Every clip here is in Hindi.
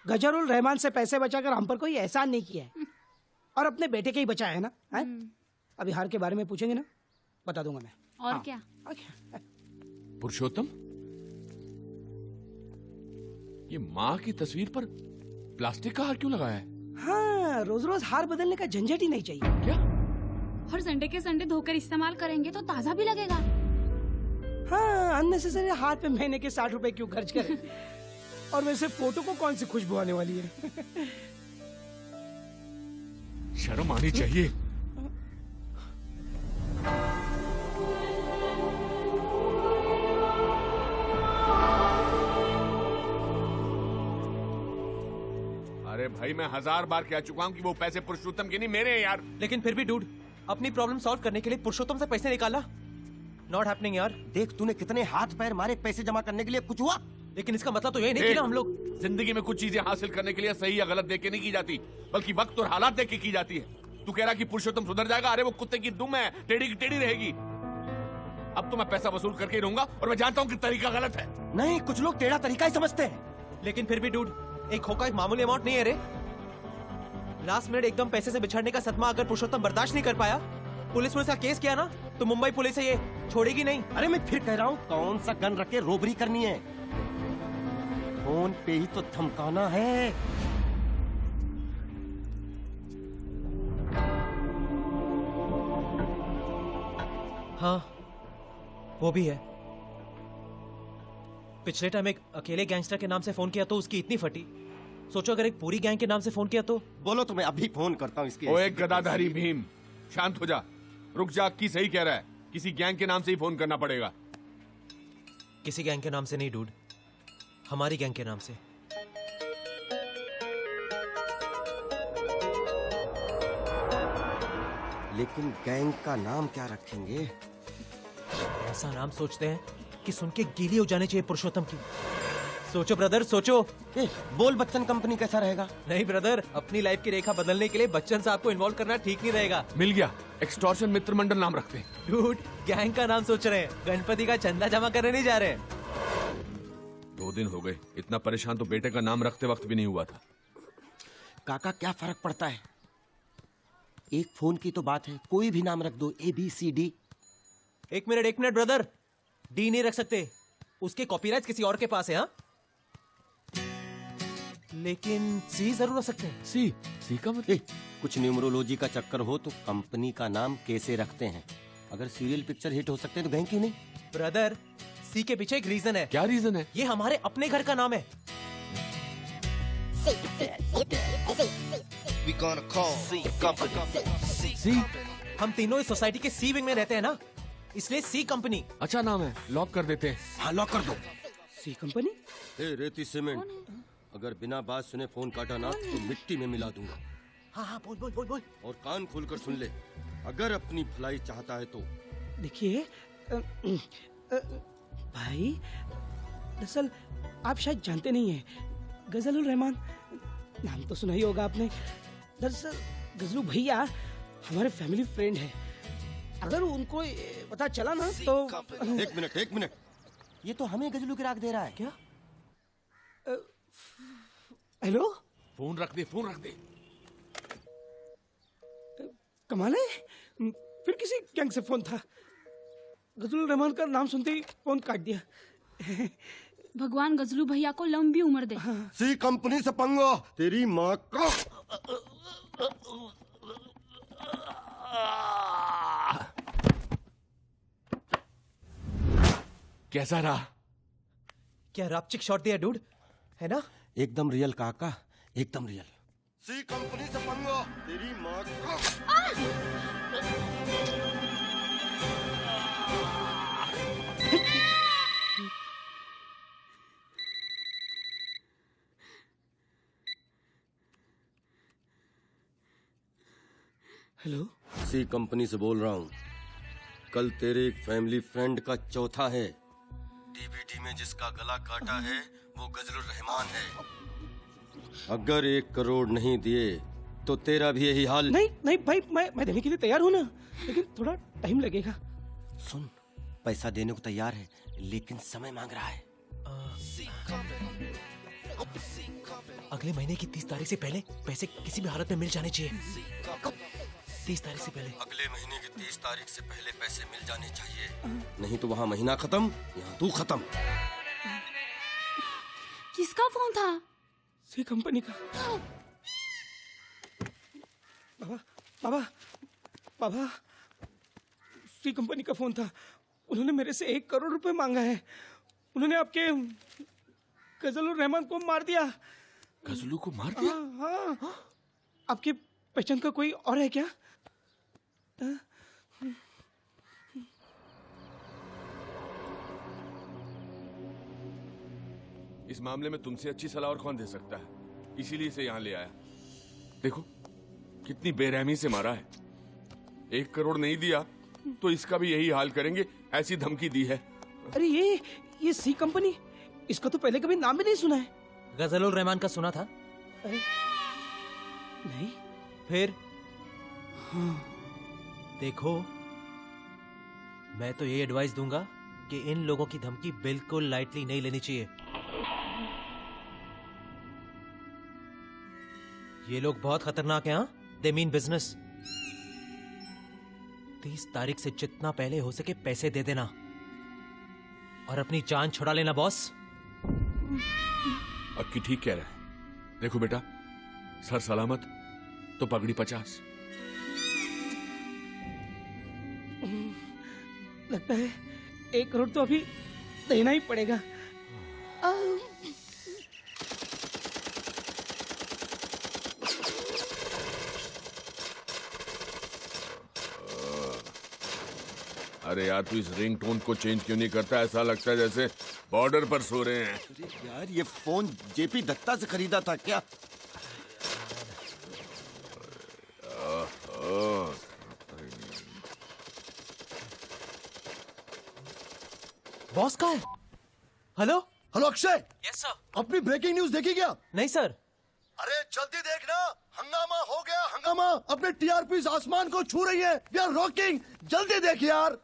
गजरुल रहमान से पैसे बचाकर हम पर कोई एहसान नहीं किया है और अपने बेटे के ही बचाया है ना है? अभी हार के बारे में पूछेंगे ना, बता दूंगा मैं। और हाँ। क्या? पुरुषोत्तम, ये माँ की तस्वीर पर प्लास्टिक का हार क्यों लगाया है? हाँ, रोज रोज हार बदलने का झंझट ही नहीं चाहिए। क्या? हर संडे के संडे धोकर इस्तेमाल करेंगे तो ताजा भी लगेगा। हाँ, अननेसेसरी हार पे महीने के 60 रुपए क्यों खर्च करें? और वैसे फोटो को कौन सी खुशबू आने वाली है? शर्म आनी चाहिए। अरे भाई, मैं 1000 बार कह चुका हूँ कि वो पैसे पुरुषोत्तम के नहीं, मेरे हैं यार। लेकिन फिर भी डूड, अपनी प्रॉब्लम सॉल्व करने के लिए पुरुषोत्तम से पैसे निकाला। नॉट हैपनिंग यार। देख, तूने कितने हाथ पैर मारे पैसे जमा करने के लिए, कुछ हुआ? लेकिन इसका मतलब तो यही नहीं कि ना हम लोग। जिंदगी में कुछ चीजें हासिल करने के लिए सही या गलत देख के नहीं की जाती, बल्कि वक्त और हालात देख के की जाती है। तू कह रहा कि पुरुषोत्तम सुधर जाएगा? अरे वो कुत्ते की दुम है, टेढ़ी की टेढ़ी रहेगी। अब तो मैं पैसा वसूल करके ही रहूंगा और मैं जानता हूँ कि तरीका गलत है। नहीं, कुछ लोग टेढ़ा तरीका ही समझते हैं। लेकिन फिर भी डूड, एक होका एक मामूली अमाउंट नहीं है रे। लास्ट मिनट एकदम पैसे से बिछड़ने का सदमा अगर पुरुषोत्तम बर्दाश्त नहीं कर पाया, पुलिस में इसका केस किया ना, तो मुंबई पुलिस है ये छोड़ेगी नहीं। अरे मैं फिर कह रहा हूँ, कौन सा गन रख के रोबरी करनी है? फोन पे ही तो धमकाना है। हाँ, वो भी है। पिछले टाइम एक अकेले गैंगस्टर के नाम से फोन किया तो उसकी इतनी फटी। सोचो अगर एक पूरी गैंग के नाम से फोन किया तो। बोलो तो मैं अभी फोन करता हूँ इसके। ओ एक गदाधारी भीम, शांत हो जा। रुक जा, की सही कह रहा है, किसी गैंग के नाम से ही फोन करना पड़ेगा। किसी गैंग के नाम से नहीं डूड, हमारी गैंग के नाम से। लेकिन गैंग का नाम क्या रखेंगे? ऐसा नाम सोचते हैं कि सुन के गीली हो जानी चाहिए पुरुषोत्तम की। सोचो ब्रदर, सोचो। बोल बच्चन कंपनी कैसा रहेगा? नहीं ब्रदर, अपनी लाइफ की रेखा बदलने के लिए बच्चन साहब को इन्वॉल्व करना ठीक नहीं रहेगा। मिल गया, एक्सटॉर्शन मित्र मंडल नाम रखते हैं। डूड, गैंग का नाम सोच रहे हैं, गणपति का चंदा जमा करने नहीं जा रहे। 2 दिन हो गए, इतना परेशान तो बेटे का नाम रखते वक्त भी नहीं हुआ था। काका, क्या फर्क पड़ता है? एक फोन की तो बात है, कोई भी नाम रख दो, ABCD। एक मिनट ब्रदर, डी नहीं रख सकते, उसके कॉपीराइट किसी और के पास है। हाँ, लेकिन सी जरूर रख सकते हैं। सी का मतलब? कुछ न्यूमरोलॉजी का चक्कर हो तो कंपनी का नाम कैसे रखते हैं? अगर सीरियल पिक्चर हिट हो सकते हैं तो गैंग क्यों नहीं? ब्रदर, सी के पीछे एक रीजन है। क्या रीजन है? ये हमारे अपने घर का नाम है। सी? हम तीनों इस सोसाइटी के सी विंग में रहते हैं ना, इसलिए सी कंपनी। अच्छा नाम है, लॉक कर देते हैं। हाँ, लॉक कर दो। सी कंपनी? रेती सीमेंट, अगर बिना बात सुने फोन काटा ना तो मिट्टी में मिला दूंगा। हाँ, बोल। और कान खोलकर सुन ले, अगर अपनी भलाई चाहता है तो। देखिए भाई, दरअसल आप शायद जानते नहीं हैं, गजलुल रहमान नाम तो सुना ही होगा आपने। दरअसल गजलू भैया हमारे फैमिली फ्रेंड है। अगर उनको पता चला ना तो। एक मिनट, ये तो हमें गजलू की राग दे रहा है। क्या? हेलो, फोन रख दे। कमाल है, फिर किसी गैंग से फोन था। गजलुल रहमान का नाम सुनते ही फोन काट दिया। भगवान गजलू भैया को लंबी उम्र दे। सी कंपनी से पंगा, तेरी माँ का। कैसा रहा? क्या रापचिक शॉट दिया डूड, है ना? एकदम रियल काका, एकदम रियल। सी कंपनी से पंगा, तेरी माँ का। हेलो, सी कंपनी से बोल रहा हूँ। कल तेरे एक फैमिली फ्रेंड का चौथा है। डीवीडी में जिसका गला काटा है वो गजलुर रहमान है। अगर 1 करोड़ नहीं दिए तो तेरा भी यही हाल। नहीं भाई, मैं देने के लिए तैयार हूँ ना, लेकिन थोड़ा टाइम लगेगा। सुन, पैसा देने को तैयार है, लेकिन समय मांग रहा है। अगले महीने की 30 तारीख से पहले पैसे किसी भी हालत में मिल जाने चाहिए। 30 तारीख से पहले। अगले महीने की 30 तारीख से पहले पैसे मिल जाने चाहिए, नहीं तो वहाँ महीना खत्म, यहाँ तू खत्म। किसका फोन था? सी कंपनी का। बाबा बाबा बाबा, सी कंपनी का फोन था। उन्होंने मेरे से 1 करोड़ रुपए मांगा है। उन्होंने आपके गजलुर रहमान को मार दिया। गजलू को मार दिया? हाँ, हाँ। आपकी पहचान का कोई और है क्या? इस मामले में तुमसे अच्छी सलाह और कौन दे सकता है, इसीलिए इसे यहाँ ले आया। देखो कितनी बेरहमी से मारा है। 1 करोड़ नहीं दिया तो इसका भी यही हाल करेंगे, ऐसी धमकी दी है। अरे ये सी कंपनी, इसका तो पहले कभी नाम भी नहीं सुना है। गजलुर रहमान का सुना था? नहीं। फिर देखो, मैं तो ये एडवाइस दूंगा कि इन लोगों की धमकी बिल्कुल लाइटली नहीं लेनी चाहिए। ये लोग बहुत खतरनाक हैं। हाँ, दे मीन बिजनेस। 30 तारीख से जितना पहले हो सके पैसे दे देना और अपनी जान छुड़ा लेना बॉस। अक्की ठीक कह रहा है। देखो बेटा, सर सलामत तो पगड़ी 50। लगता है 1 करोड़ तो अभी देना ही पड़ेगा। अरे यार, तू इस रिंगटोन को चेंज क्यों नहीं करता? ऐसा लगता है जैसे बॉर्डर पर सो रहे हैं। अरे यार, ये फोन जेपी दत्ता से खरीदा था क्या? बॉस कहाँ है? Hello hello Akshay, yes sir. अपनी ब्रेकिंग न्यूज देखी क्या? नहीं सर। अरे जल्दी देखना, हंगामा हो गया हंगामा। अपने टीआरपी आसमान को छू रही है। वी आर रॉकिंग, जल्दी देख यार।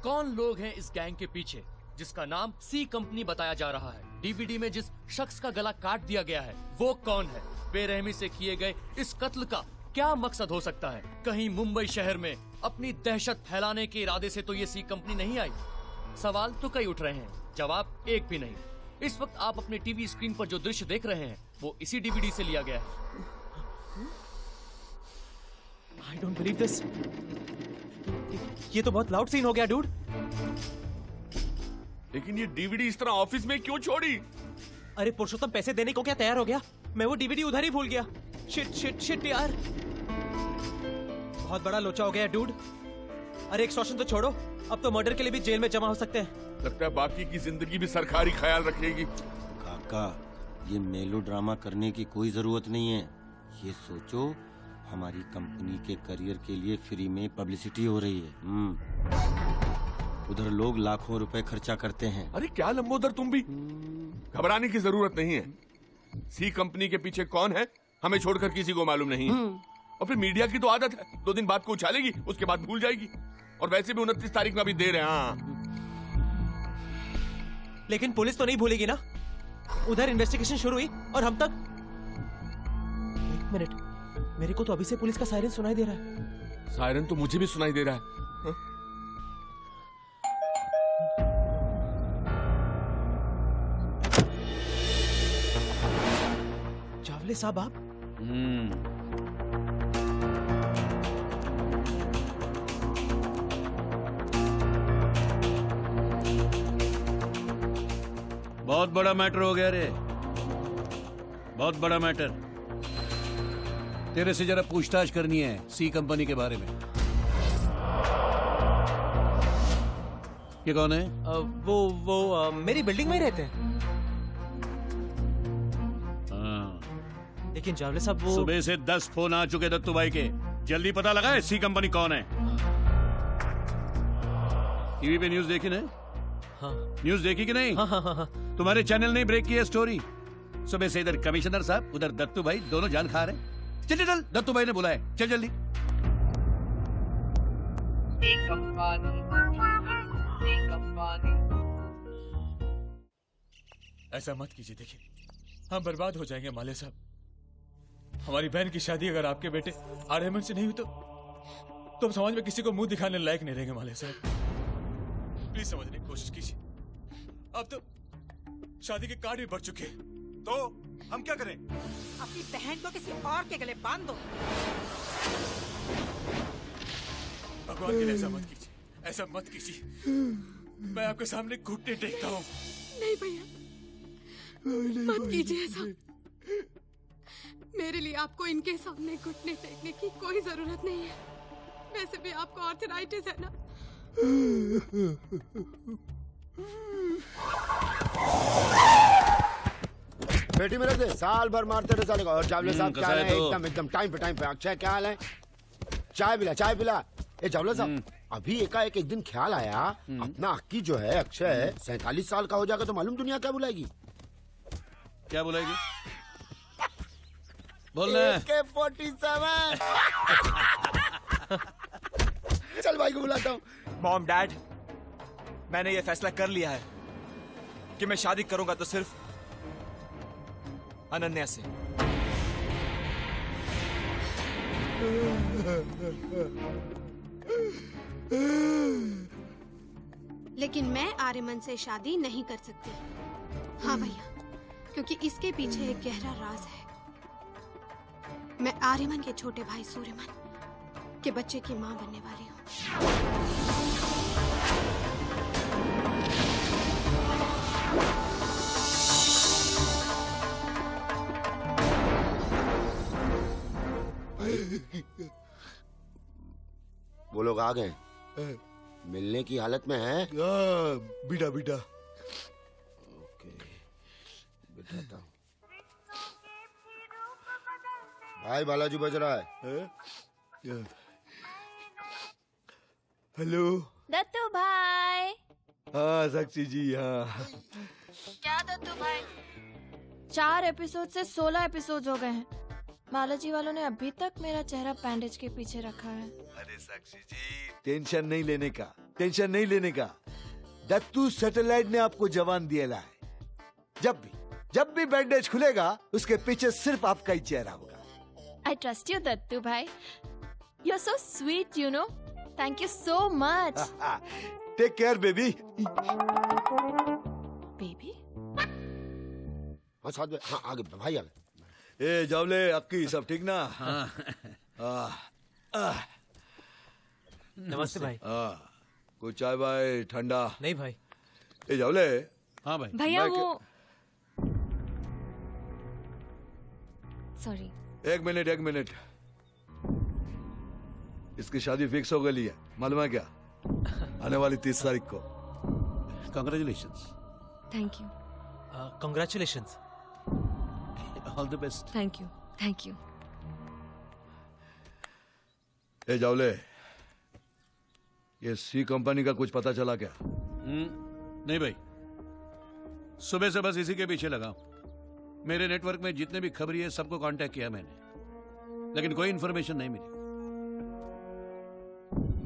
कौन लोग हैं इस गैंग के पीछे जिसका नाम सी कंपनी बताया जा रहा है? डीवीडी में जिस शख्स का गला काट दिया गया है वो कौन है? बेरहमी से किए गए इस कत्ल का क्या मकसद हो सकता है? कहीं मुंबई शहर में अपनी दहशत फैलाने के इरादे से तो ये सी कंपनी नहीं आई? सवाल तो कई उठ रहे हैं, जवाब एक भी नहीं। इस वक्त आप अपने टीवी स्क्रीन पर जो दृश्य देख रहे हैं वो इसी डीवीडी से लिया गया है। I don't believe this. ये तो बहुत लाउड सीन हो गया डूड। लेकिन ये डीवीडी इस तरह ऑफिस में क्यों छोड़ी? अरे पुरुषोत्तम पैसे देने को क्या तैयार हो गया? मैं वो डीवीडी उधर ही भूल गया। शिट शिट शिट यार, बहुत बड़ा लोचा हो गया डूड। अरे एक्सटॉर्शन तो छोड़ो, अब तो मर्डर के लिए भी जेल में जमा हो सकते हैं। लगता है बाकी की जिंदगी भी सरकारी ख्याल रखेगी। काका, ये मेलोड्रामा करने की कोई जरूरत नहीं है। ये सोचो, हमारी कंपनी के करियर के लिए फ्री में पब्लिसिटी हो रही है। उधर लोग लाखों रुपए खर्चा करते हैं। अरे क्या लंबोदर, तुम भी घबराने की जरूरत नहीं है। सी कंपनी के पीछे कौन है हमें छोड़कर किसी को मालूम नहीं। और फिर मीडिया की तो आदत है, 2 दिन बाद को उछालेगी, उसके बाद भूल जाएगी। और वैसे भी 29 तारीख में अभी देर है। हाँ, लेकिन पुलिस तो नहीं भूलेगी ना। उधर इन्वेस्टिगेशन शुरू हुई और हम तक। 1 मिनट, मेरे को तो अभी से पुलिस का सायरन सुनाई दे रहा है। सायरन तो मुझे भी सुनाई दे रहा है। हाँ? चावले साहब आप? बहुत बड़ा मैटर हो गया रे, बहुत बड़ा मैटर। तेरे से जरा पूछताछ करनी है सी कंपनी के बारे में। ये कौन है? वो मेरी बिल्डिंग में ही रहते हैं। हाँ। लेकिन जावले साहब वो सुबह से 10 फोन आ चुके दत्तू भाई के। जल्दी पता लगाए सी कंपनी कौन है। टीवी पे न्यूज देखी ना? हाँ न्यूज देखी कि नहीं? हाँ हाँ हाँ हाँ। तुम्हारे चैनल ने ब्रेक किया स्टोरी। सुबह से इधर कमिश्नर साहब, उधर दत्तू भाई, दोनों जान खा रहे। चल चल चल, दत्तू भाई ने बुलाया, चल जल्दी। ऐसा मत कीजिए। देखिए हम बर्बाद हो जाएंगे माले साहब। हमारी बहन की शादी अगर आपके बेटे आर्यमन से नहीं हुई तो हम समाज में किसी को मुंह दिखाने लायक नहीं रहेंगे माले साहब। प्लीज समझने की कोशिश कीजिए। अब तो शादी के कार्ड भी बढ़ चुके हैं। तो हम क्या करें? अपनी बहन को किसी और के गले बांध दो। भगवान के लिए ऐसा मत कीजिए, ऐसा मत कीजिए। मैं आपके सामने घुटने टेकता हूँ। नहीं भैया, मत कीजिए ऐसा। मेरे लिए आपको इनके सामने घुटने टेकने की कोई जरूरत नहीं है। वैसे भी आपको आर्थराइटिस है ना। बेटी मेरे से साल भर मारते रहे साले को। और चावले साहब क्या हाल है? एकदम टाइम पे। अक्षय क्या हाल है? चाय पिला। ए चावले साहब, अभी एकाएक एक दिन ख्याल आया, अपना अक्की जो है अक्षय 47 साल का हो जाएगा तो मालूम दुनिया क्या बुलाएगी? क्या बुलाएगी? बोलना। AK-47। चल भाई को बुलाता हूँ। मॉम डैड, मैंने ये फैसला कर लिया है कि मैं शादी करूंगा तो सिर्फ अनन्या से। लेकिन मैं आर्यमन से शादी नहीं कर सकती। हाँ भैया, क्योंकि इसके पीछे एक गहरा राज है। मैं आर्यमन के छोटे भाई सूर्यमन के बच्चे की मां बनने वाली हूँ। वो लोग आ गए, मिलने की हालत में हैं? बिटा ओके, बिठाता हूँ। भाई बालाजी बज रहा है। हेलो दत्तू भाई। हाँ साक्षी जी, हाँ। क्या दत्तू भाई, 4 एपिसोड से 16 एपिसोड हो गए हैं। बालाजी वालों ने अभी तक मेरा चेहरा बैंडेज के पीछे रखा है। अरे साक्षी जी, टेंशन नहीं लेने का। दत्तू सैटेलाइट ने आपको जवान दिया है। जब भी बैंडेज खुलेगा उसके पीछे सिर्फ आपका ही चेहरा होगा। I trust you, Dattu bhai. You're so sweet, you know. Thank you so much. Take care baby. Baby? हाँ साथ में, हाँ आगे भाई आगे। ए जावले अक्की, सब ठीक ना? नमस्ते भाई। कुछ चाय भाई? ठंडा नहीं भाई। ए जावले। हाँ भाई। भैया वो सॉरी। एक मिनट। इसकी शादी फिक्स हो गई है, मालूम है क्या? आने वाली 30 तारीख को। Congratulations. Thank you. Congratulations. All the best. Thank you. A Jawale, ये सी कंपनी का कुछ पता चला क्या? नहीं भाई, सुबह से बस इसी के पीछे लगा हूं। मेरे नेटवर्क में जितने भी खबरी है सबको कांटेक्ट किया मैंने, लेकिन कोई इन्फॉर्मेशन नहीं मिली।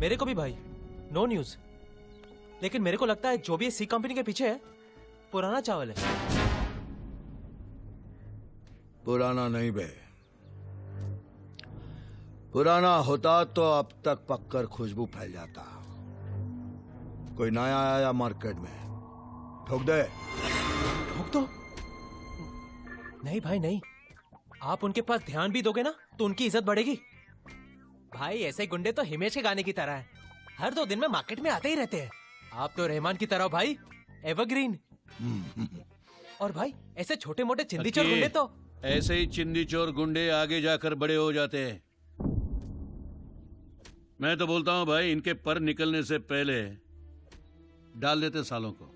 मेरे को भी भाई, नो न्यूज। लेकिन मेरे को लगता है जो भी सी कंपनी के पीछे है पुराना चावल है। पुराना नहीं बे, पुराना होता तो अब तक पककर खुशबू फैल जाता। कोई नया आया मार्केट में, ठोक दे। ठोक दो? नहीं भाई नहीं, आप उनके पास ध्यान भी दोगे ना तो उनकी इज्जत बढ़ेगी। भाई ऐसे गुंडे तो हिमेश के गाने की तरह हैं, हर 2 दिन में मार्केट में आते ही रहते हैं। आप तो रहमान की तरह भाई, एवरग्रीन। और भाई ऐसे छोटे मोटे चिंदी चोर गुंडे तो ऐसे ही चिंदी चोर गुंडे आगे जाकर बड़े हो जाते हैं। मैं तो बोलता हूं भाई, इनके पर निकलने से पहले डाल देते सालों को।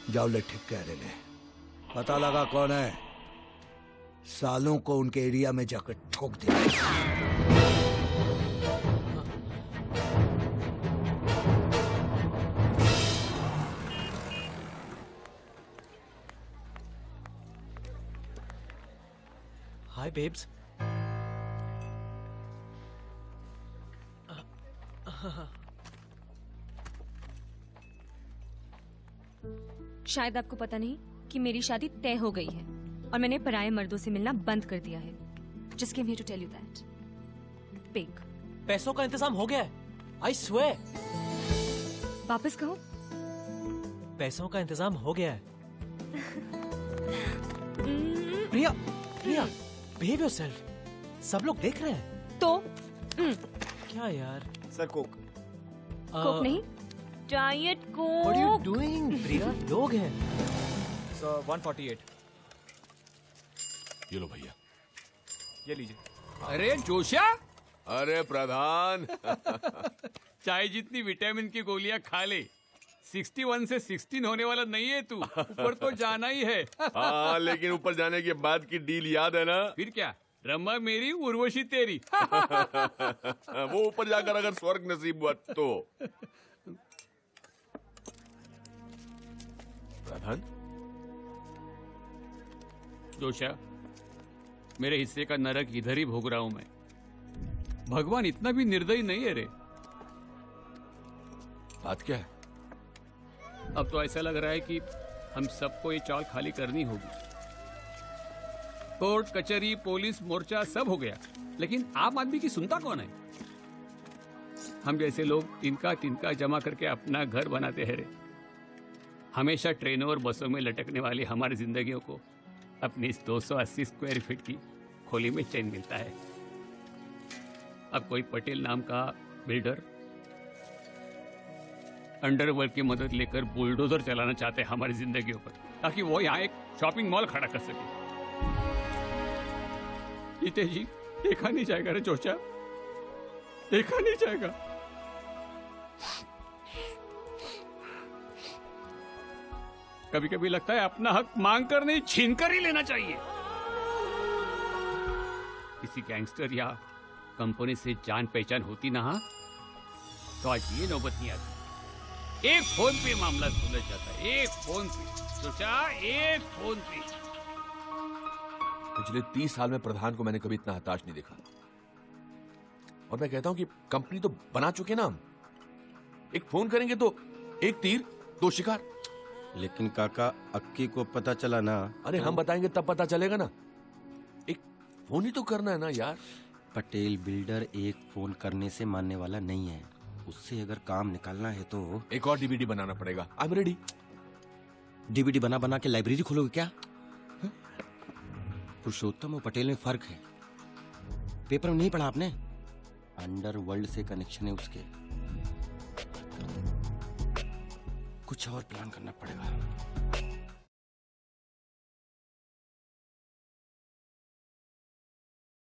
जावले ठीक कह रहे ले, पता लगा कौन है, सालों को उनके एरिया में जाकर ठोक दिया। हाय बेब्स। शायद आपको पता नहीं कि कि मेरी शादी तय हो गई है और मैंने पराये मर्दों से मिलना बंद कर दिया है। Just came here to tell you that. Big. पैसों का इंतजाम हो गया है, I swear. वापस कहो। पैसों का इंतजाम हो गया है। प्रिया, प्रिया, behave yourself. सब लोग देख रहे हैं। तो क्या यार? Sir Coke. कोक नहीं, diet Coke. What are you doing, प्रिया? लोग हैं। सर 148 ये लो भैया। ये लीजिए। अरे जोशा, अरे प्रधान। चाय जितनी विटामिन की गोलियां खा ले, 61 से 16 होने वाला नहीं है तू। ऊपर तो जाना ही है। हाँ, लेकिन ऊपर जाने के बाद की डील याद है ना? फिर क्या, रमा मेरी उर्वशी तेरी। वो ऊपर जाकर अगर स्वर्ग नसीब हुआ तो। प्रधान, जोशा, मेरे हिस्से का नरक इधर ही भोग रहा हूं मैं। भगवान इतना भी निर्दयी नहीं है रे। बात क्या है? अब तो ऐसा लग रहा है कि हम सबको ये चाल खाली करनी होगी। कोर्ट कचहरी पुलिस मोर्चा सब हो गया, लेकिन आम आदमी की सुनता कौन है? हम जैसे लोग तिनका तिनका जमा करके अपना घर बनाते हैं रे। हमेशा ट्रेनों और बसों में लटकने वाली हमारी जिंदगियों को अपनी इस 280 स्क्वायर फीट की खोली में चैन मिलता है। अब कोई पटेल नाम का बिल्डर अंडरवर्ल्ड की मदद लेकर बुलडोजर चलाना चाहते हैं हमारी जिंदगियों पर, ताकि वो यहाँ एक शॉपिंग मॉल खड़ा कर सके। जी देखा नहीं जाएगा रे चोचा, देखा नहीं जाएगा। कभी कभी लगता है अपना हक मांग कर नहीं, छीन कर ही लेना चाहिए। किसी गैंगस्टर या कंपनी से जान पहचान होती ना, तो आज ये नौबत नहीं आती। एक फोन पे मामला सुलझ जाता है, एक फोन पे सोचा, एक फोन पे। पिछले 30 साल में प्रधान को मैंने कभी इतना हताश नहीं देखा। और मैं कहता हूं कि कंपनी तो बना चुके ना हम। एक फोन करेंगे तो एक तीर दो शिकार। लेकिन काका, अक्की को पता चला ना? अरे हम बताएंगे तब पता चलेगा ना। एक फोन ही तो करना है ना यार। पटेल बिल्डर एक फोन करने से मानने वाला नहीं है। उससे अगर काम निकालना है तो एक और डीवीडी बनाना पड़ेगा। I am ready. डीवीडी बना बना के लाइब्रेरी खोलोगे क्या? पुरुषोत्तम और पटेल में फर्क है। पेपर में नहीं पढ़ा आपने? अंडरवर्ल्ड से कनेक्शन है उसके। कुछ और प्लान करना पड़ेगा।